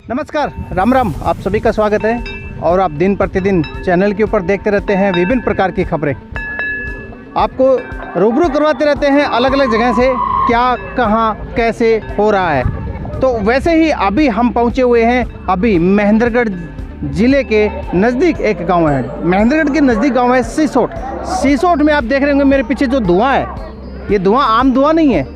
नमस्कार, राम राम। आप सभी का स्वागत है और आप दिन प्रतिदिन चैनल के ऊपर देखते रहते हैं विभिन्न प्रकार की खबरें। आपको रूबरू करवाते रहते हैं अलग अलग जगह से क्या कहाँ कैसे हो रहा है। तो वैसे ही अभी हम पहुँचे हुए हैं अभी महेंद्रगढ़ ज़िले के नज़दीक एक गांव है। महेंद्रगढ़ के नज़दीक गांव है सीसोट। सीसोट में आप देख रहे होंगे मेरे पीछे जो धुआं है, ये धुआं आम धुआं नहीं है,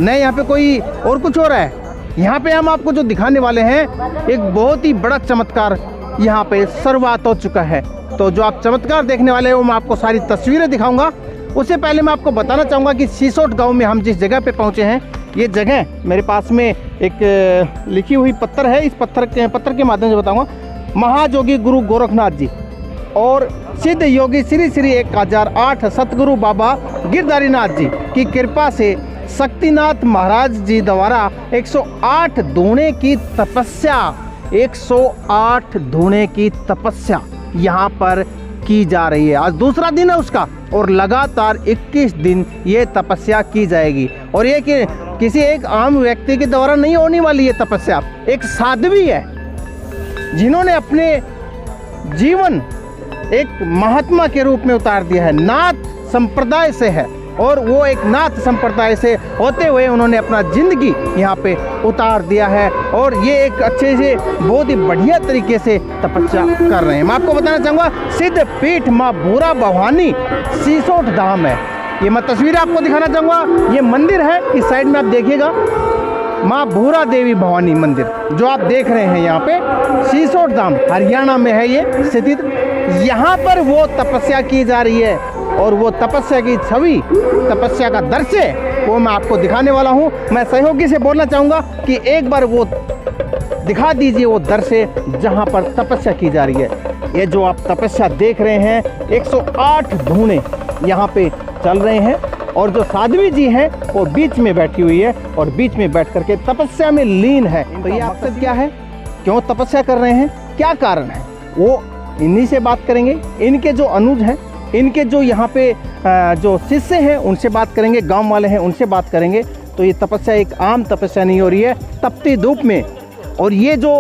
नहीं यहाँ पे कोई और कुछ हो रहा है। यहाँ पे हम आपको जो दिखाने वाले हैं एक बहुत ही बड़ा चमत्कार यहाँ पे शुरुआत हो चुका है। तो जो आप चमत्कार देखने वाले हैं वो मैं आपको सारी तस्वीरें दिखाऊंगा। उससे पहले मैं आपको बताना चाहूँगा कि सीसोट गांव में हम जिस जगह पे पहुँचे हैं, ये जगह मेरे पास में एक लिखी हुई पत्थर है। इस पत्थर के माध्यम से बताऊँगा। महायोगी गुरु गोरखनाथ जी और सिद्ध योगी श्री श्री 1008 सतगुरु बाबा गिरधारीनाथ जी की कृपा से शक्तिनाथ महाराज जी द्वारा 108 धूणे की तपस्या 108 धूणे की तपस्या यहाँ पर की जा रही है। आज दूसरा दिन है उसका और लगातार 21 दिन ये तपस्या की जाएगी। और ये कि किसी एक आम व्यक्ति के द्वारा नहीं होने वाली ये तपस्या, एक साध्वी है जिन्होंने अपने जीवन एक महात्मा के रूप में उतार दिया है। नाथ संप्रदाय से है और वो एक नाथ संप्रदाय से होते हुए उन्होंने अपना जिंदगी यहाँ पे उतार दिया है और ये एक अच्छे से बहुत ही बढ़िया तरीके से तपस्या कर रहे हैं। मैं आपको बताना चाहूँगा सिद्ध पीठ माँ भूरा भवानी सीसोट धाम है। ये मैं तस्वीर आपको दिखाना चाहूँगा। ये मंदिर है, इस साइड में आप देखिएगा माँ भूरा देवी भवानी मंदिर जो आप देख रहे हैं यहाँ पे सीसोट धाम हरियाणा में है ये स्थित। यहाँ पर वो तपस्या की जा रही है और वो तपस्या की छवि, तपस्या का दृश्य वो मैं आपको दिखाने वाला हूँ। मैं सहयोगी से बोलना चाहूँगा कि एक बार वो दिखा दीजिए वो दृश्य जहाँ पर तपस्या की जा रही है। ये जो आप तपस्या देख रहे हैं 108 धूणे यहाँ पे चल रहे हैं और जो साध्वी जी हैं वो बीच में बैठी हुई है और बीच में बैठ करके तपस्या में लीन है। तो ये मकसद क्या है, क्यों तपस्या कर रहे हैं, क्या कारण है, वो इन्हीं से बात करेंगे। इनके जो अनुज हैं, इनके जो यहाँ पे जो शिष्य हैं उनसे बात करेंगे, गांव वाले हैं उनसे बात करेंगे। तो ये तपस्या एक आम तपस्या नहीं हो रही है, तपती धूप में। और ये जो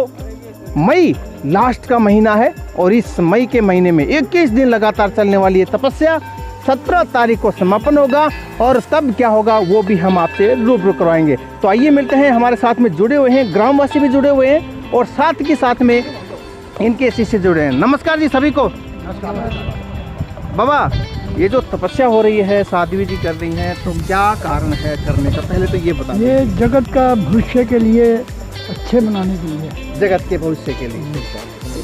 मई लास्ट का महीना है और इस मई के महीने में 21 दिन लगातार चलने वाली ये तपस्या 17 तारीख को समापन होगा और तब क्या होगा वो भी हम आपसे रूबरू करवाएंगे। तो आइए मिलते हैं, हमारे साथ में जुड़े हुए हैं ग्रामवासी भी जुड़े हुए हैं और साथ के साथ में इनके शिष्य जुड़े हैं। नमस्कार जी सभी को। बाबा, ये जो तपस्या हो रही है साध्वी जी कर रही हैं, तो क्या कारण है करने का, पहले तो ये बता। ये जगत का भविष्य के लिए, अच्छे बनाने के लिए, जगत के भविष्य के लिए,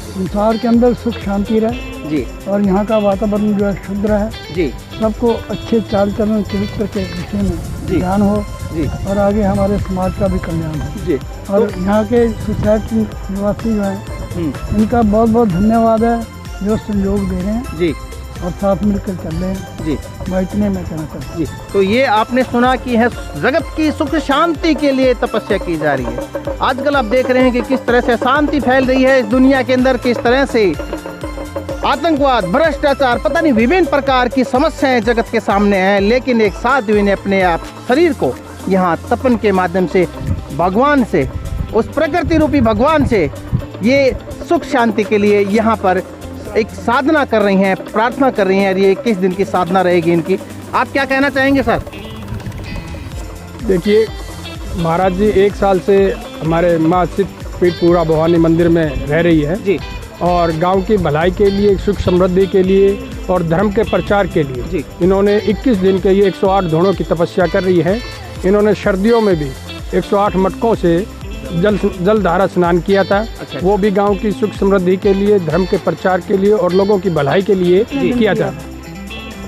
संसार के अंदर सुख शांति रहे जी और यहाँ का वातावरण जो है शुद्ध रहे जी, सबको अच्छे चाल चलन चरित्र के विषय में ज्ञान हो जी और आगे हमारे समाज का भी कल्याण हो जी। और यहाँ के सोसाइटी निवासी जो हैं इनका बहुत बहुत धन्यवाद है जो सहयोग दे रहे हैं जी और साथ मिलकर चल रहे हैं जी। मैं इतने में कहना चाहता हूँ जी। तो ये आपने सुना कि है जगत की सुख शांति के लिए तपस्या की जा रही है। आजकल आप देख रहे हैं कि किस तरह से शांति फैल रही है इस दुनिया के अंदर, किस तरह से आतंकवाद, भ्रष्टाचार, पता नहीं विभिन्न प्रकार की समस्याएं जगत के सामने हैं। लेकिन एक साध्वी ने अपने आप शरीर को यहाँ तपन के माध्यम से भगवान से, उस प्रकृति रूपी भगवान से ये सुख शांति के लिए यहाँ पर एक साधना कर रही हैं, प्रार्थना कर रही हैं। और ये 21 दिन की साधना रहेगी इनकी। आप क्या कहना चाहेंगे सर? देखिए महाराज जी 1 साल से हमारे माँ सिद्ध पीठ पूरा भवानी मंदिर में रह रही है जी और गांव की भलाई के लिए, सुख समृद्धि के लिए और धर्म के प्रचार के लिए जी इन्होंने 21 दिन के ये 108 धूणों की तपस्या कर रही है। इन्होंने सर्दियों में भी 108 मटकों से जल धारा स्नान किया था। अच्छा। वो भी गांव की सुख समृद्धि के लिए, धर्म के प्रचार के लिए और लोगों की भलाई के लिए किया था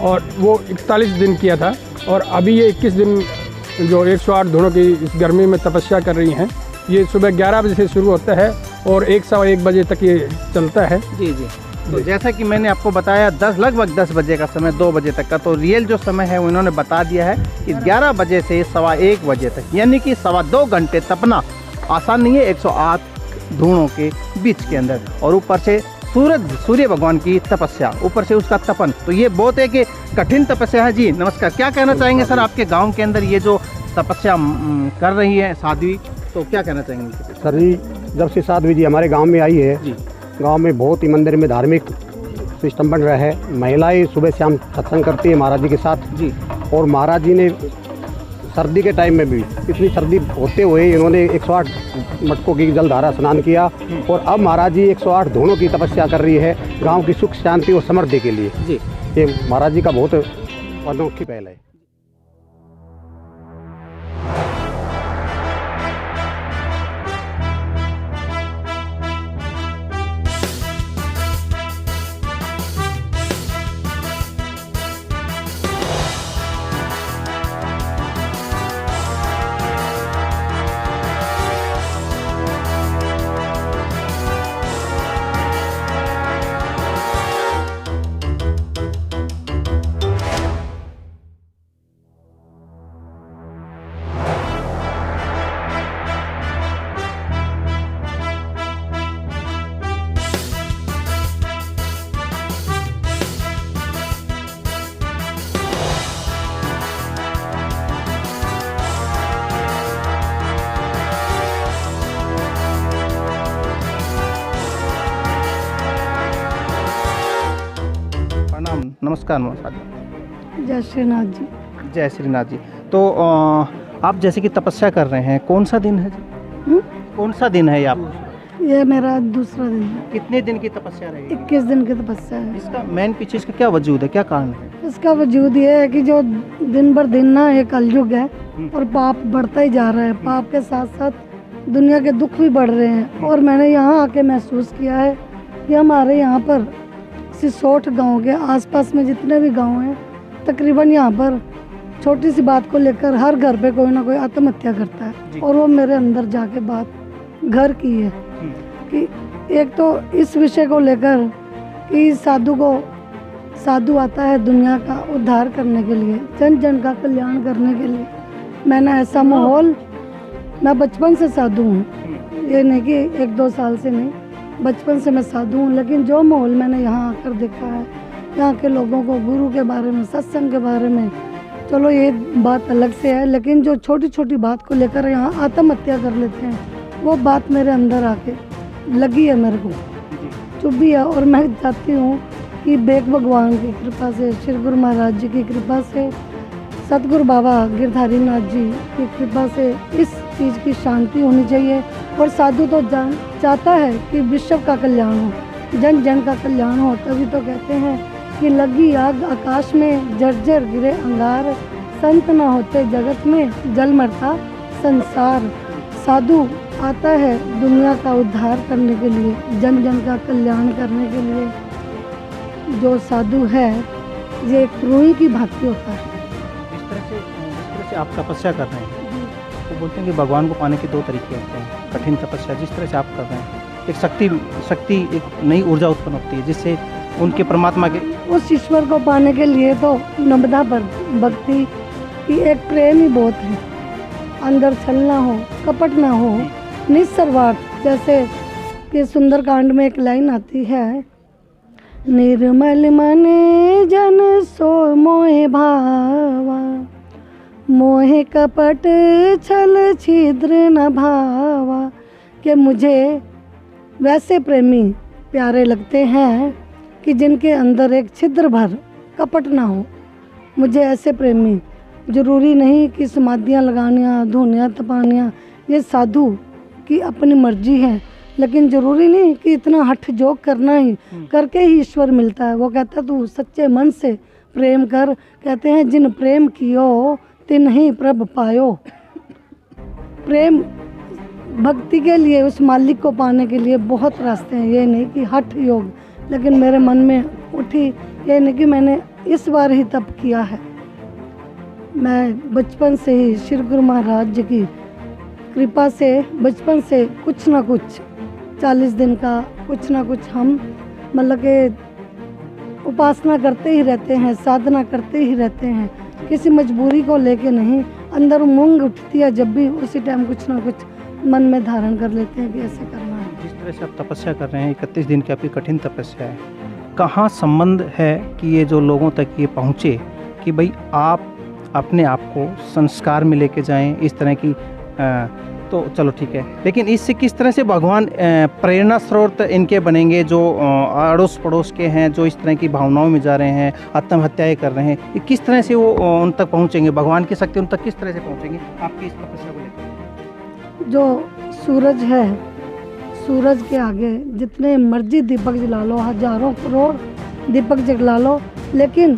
और वो 41 दिन किया था। और अभी ये 21 दिन जो 108 धूणों की इस गर्मी में तपस्या कर रही हैं, ये सुबह 11 बजे से शुरू होता है और 1-1:15 बजे तक ये चलता है। जी जी। तो जैसा कि मैंने आपको बताया लगभग 10 बजे का समय, 2 बजे तक का, तो रियल जो समय है वो इन्होंने बता दिया है कि 11 बजे से 1:15 बजे तक, यानी कि 2.25 घंटे तपना आसान नहीं है 108 धूणों के बीच के अंदर। और ऊपर से सूर्य भगवान की तपस्या, ऊपर से उसका तपन, तो ये बहुत एक कठिन तपस्या है। जी नमस्कार, क्या कहना चाहेंगे सर आपके गांव के अंदर ये जो तपस्या कर रही है साध्वी, तो क्या कहना चाहेंगे? सर जब से साध्वी जी हमारे गांव में आई है, जी। गांव में बहुत ही मंदिर में धार्मिक सिस्टम बन रहा है। महिलाएं सुबह शाम सत्संग करती है महाराज जी के साथ जी। और महाराज जी ने सर्दी के टाइम में भी, इतनी सर्दी होते हुए इन्होंने 108 मटकों की जलधारा स्नान किया और अब महाराज जी 108 धोनों की तपस्या कर रही है गांव की सुख शांति और समृद्धि के लिए। जी। ये महाराज जी का बहुत अनोखी पहल है। प्रणाम, नमस्कार महाराज। जय श्रीनाथ जी। जय श्रीनाथ जी। तो आप जैसे कि तपस्या कर रहे हैं, कौन सा दिन है जी? कौन सा दिन है ये आप? ये मेरा दूसरा दिन है। कितने दिन की तपस्या रहेगी? 21 दिन की तपस्या है। इसका मेन पीछे इसका क्या वजूद है, क्या कारण है? इसका वजूद ये है कि जो दिन भर दिन ना ये कलयुग है और पाप बढ़ता ही जा रहा है। पाप के साथ साथ दुनिया के दुख भी बढ़ रहे हैं। और मैंने यहाँ आके महसूस किया है कि हमारे यहाँ पर सिसोठ गांव के आसपास में जितने भी गांव हैं, तकरीबन यहाँ पर छोटी सी बात को लेकर हर घर पे कोई ना कोई आत्महत्या करता है। और वो मेरे अंदर जाके बात घर की है कि एक तो इस विषय को लेकर कि साधु आता है दुनिया का उद्धार करने के लिए, जन जन का कल्याण करने के लिए। मैंने ऐसा माहौल, मैं बचपन से साधु हूँ, ये नहीं कि 1-2 साल से नहीं, बचपन से मैं साधु हूँ। लेकिन जो माहौल मैंने यहाँ आकर देखा है, यहाँ के लोगों को गुरु के बारे में, सत्संग के बारे में, चलो ये बात अलग से है, लेकिन जो छोटी छोटी बात को लेकर यहाँ आत्महत्या कर लेते हैं, वो बात मेरे अंदर आके लगी है, मेरे को चुभी है। और मैं चाहती हूँ कि बेग भगवान की कृपा से, श्री गुरु महाराज जी की कृपा से, सतगुरु बाबा गिरधारी नाथ जी की कृपा से इस चीज़ की शांति होनी चाहिए। और साधु तो चाहता है कि विश्व का कल्याण हो, जन जन का कल्याण हो। तभी तो कहते हैं कि लगी आग आकाश में, जर्जर गिरे अंगार, संत न होते जगत में, जल मरता संसार। साधु आता है दुनिया का उद्धार करने के लिए, जन जन का कल्याण करने के लिए। जो साधु है ये एक रूही की भांति होता है। जिस तरह से आप तपस्या कर रहे हैं, वो बोलते हैं कि भगवान को पाने के 2 तरीके होते हैं। कठिन तपस्या जिस तरह से आप कर रहे हैं, एक शक्ति एक नई ऊर्जा उत्पन्न होती है जिससे उनके परमात्मा के उस ईश्वर को पाने के लिए तो नम्रता पर भक्ति की एक प्रेम ही बहुत है। अंदर छल ना हो, कपट ना हो, निस्वार्थ। जैसे कि सुंदरकांड में एक लाइन आती है, निर्मल मन जन सो मोहे भावा, मोहे कपट छल छिद्र न भावा। कि मुझे वैसे प्रेमी प्यारे लगते हैं कि जिनके अंदर एक छिद्र भर कपट ना हो। मुझे ऐसे प्रेमी, ज़रूरी नहीं कि समाधियाँ लगानियाँ, धुनियाँ तपानियाँ, ये साधु की अपनी मर्जी है। लेकिन ज़रूरी नहीं कि इतना हठ जोग करना ही करके ही ईश्वर मिलता है। वो कहता तू सच्चे मन से प्रेम कर। कहते हैं जिन प्रेम कियो तिन ही प्रभ पायो। प्रेम भक्ति के लिए, उस मालिक को पाने के लिए बहुत रास्ते हैं, ये नहीं कि हठ योग। लेकिन मेरे मन में उठी, ये नहीं कि मैंने इस बार ही तप किया है। मैं बचपन से ही श्री गुरु महाराज जी की कृपा से, बचपन से कुछ ना कुछ 40 दिन का कुछ ना कुछ हम मतलब के उपासना करते ही रहते हैं, साधना करते ही रहते हैं। किसी मजबूरी को लेके नहीं, अंदर उमंग उठती है जब भी, उसी टाइम कुछ ना कुछ मन में धारण कर लेते हैं कि ऐसे करना है। जिस तरह से आप तपस्या कर रहे हैं, 31 दिन की आपकी कठिन तपस्या है, कहाँ संबंध है कि ये जो लोगों तक ये पहुँचे कि भाई आप अपने आप को संस्कार में लेके जाएं, इस तरह की तो चलो ठीक है, लेकिन इससे किस तरह से भगवान प्रेरणा स्रोत इनके बनेंगे, जो अड़ोस पड़ोस के हैं, जो इस तरह की भावनाओं में जा रहे हैं, आत्महत्याएं कर रहे हैं, ये किस तरह से वो उन तक पहुंचेंगे, भगवान की शक्ति उन तक किस तरह से पहुंचेंगे आपकी इस तपस्या को लेकर? जो सूरज है, सूरज के आगे जितने मर्जी दीपक जला लो, हजारों करोड़ दीपक जला लो, लेकिन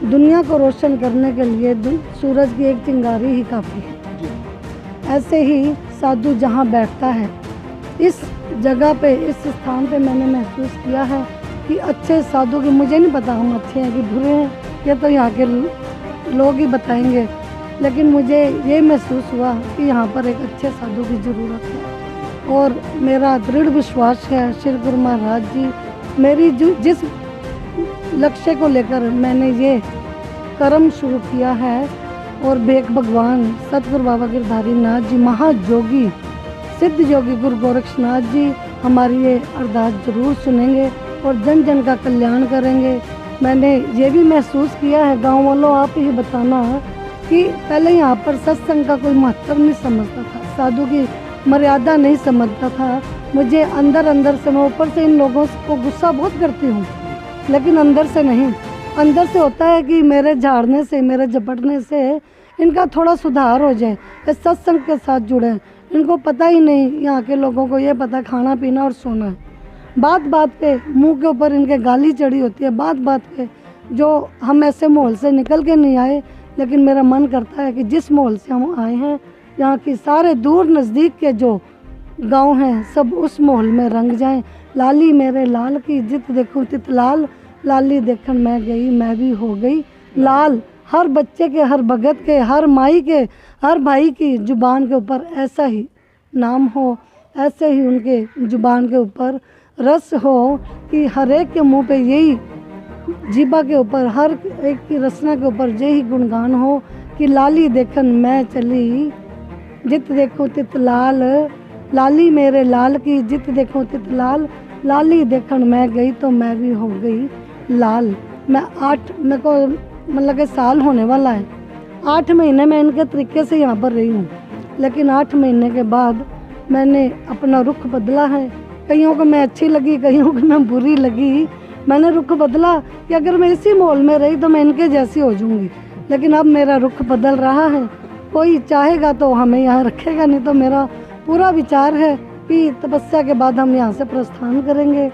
दुनिया को रोशन करने के लिए सूरज की एक चिंगारी ही काफ़ी है। ऐसे ही साधु जहाँ बैठता है, इस जगह पे, इस स्थान पे मैंने महसूस किया है कि अच्छे साधु की, मुझे नहीं पता हम अच्छे हैं कि बुरे हैं, ये तो यहाँ के लोग ही बताएंगे, लेकिन मुझे ये महसूस हुआ कि यहाँ पर एक अच्छे साधु की ज़रूरत है। और मेरा दृढ़ विश्वास है श्री गुरु महाराज जी मेरी जिस लक्ष्य को लेकर मैंने ये कर्म शुरू किया है, और भेक भगवान सतगुरु बाबा गिरधारी नाथ जी, महाजोगी सिद्ध योगी गुरु गोरक्षनाथ जी हमारी ये अरदास जरूर सुनेंगे और जन जन का कल्याण करेंगे। मैंने ये भी महसूस किया है, गांव वालों आप ही बताना, कि पहले यहाँ पर सत्संग का कोई महत्व नहीं समझता था, साधु की मर्यादा नहीं समझता था। मुझे अंदर अंदर से, मैं ऊपर से इन लोगों को गुस्सा बहुत करती हूँ, लेकिन अंदर से नहीं। अंदर से होता है कि मेरे झाड़ने से, मेरे झपटने से इनका थोड़ा सुधार हो जाए, इस सत्संग के साथ जुड़े। इनको पता ही नहीं, यहाँ के लोगों को ये पता खाना पीना और सोना है। बात बात पे मुंह के ऊपर इनके गाली चढ़ी होती है, बात बात पे। जो हम ऐसे माहौल से निकल के नहीं आए, लेकिन मेरा मन करता है कि जिस माहौल से हम आए हैं, यहाँ की सारे दूर नज़दीक के जो गांव हैं सब उस माहौल में रंग जाएं। लाली मेरे लाल की जित देखूं तित लाल, लाली देखन मैं गई मैं भी हो गई लाल। हर बच्चे के, हर भगत के, हर माई के, हर भाई की जुबान के ऊपर ऐसा ही नाम हो, ऐसे ही उनके जुबान के ऊपर रस हो कि हर एक के मुंह पे यही, जीबा के ऊपर, हर एक की रसना के ऊपर यही गुणगान हो कि लाली देखन मैं चली जित देखो तित लाल, लाली मेरे लाल की जित देखो तित लाल, लाली देखन मैं गई तो मैं भी हो गई लाल। मैं 8, मेरे को मतलब कि साल होने वाला है, 8 महीने मैं इनके तरीके से यहाँ पर रही हूँ, लेकिन 8 महीने के बाद मैंने अपना रुख बदला है। कईयों को मैं अच्छी लगी, कईयों को मैं बुरी लगी। मैंने रुख बदला कि अगर मैं इसी माहौल में रही तो मैं इनके जैसी हो जाऊँगी, लेकिन अब मेरा रुख बदल रहा है। कोई चाहेगा तो हमें यहाँ रखेगा, नहीं तो मेरा पूरा विचार है कि तपस्या के बाद हम यहाँ से प्रस्थान करेंगे,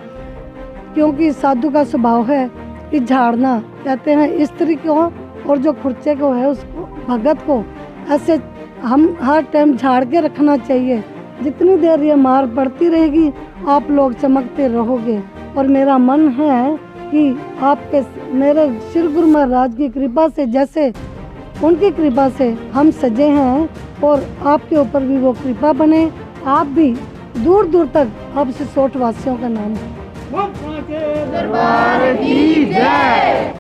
क्योंकि साधु का स्वभाव है कि झाड़ना, कहते हैं स्त्री को और जो खुर्चे को है उसको, भगत को ऐसे हम हर टाइम झाड़ के रखना चाहिए। जितनी देर ये मार पड़ती रहेगी आप लोग चमकते रहोगे। और मेरा मन है कि आपके, मेरे श्री गुरु महाराज की कृपा से, जैसे उनकी कृपा से हम सजे हैं, और आपके ऊपर भी वो कृपा बने, आप भी दूर दूर तक अब सिसोट वासियों का नाम है। दरबार की जय।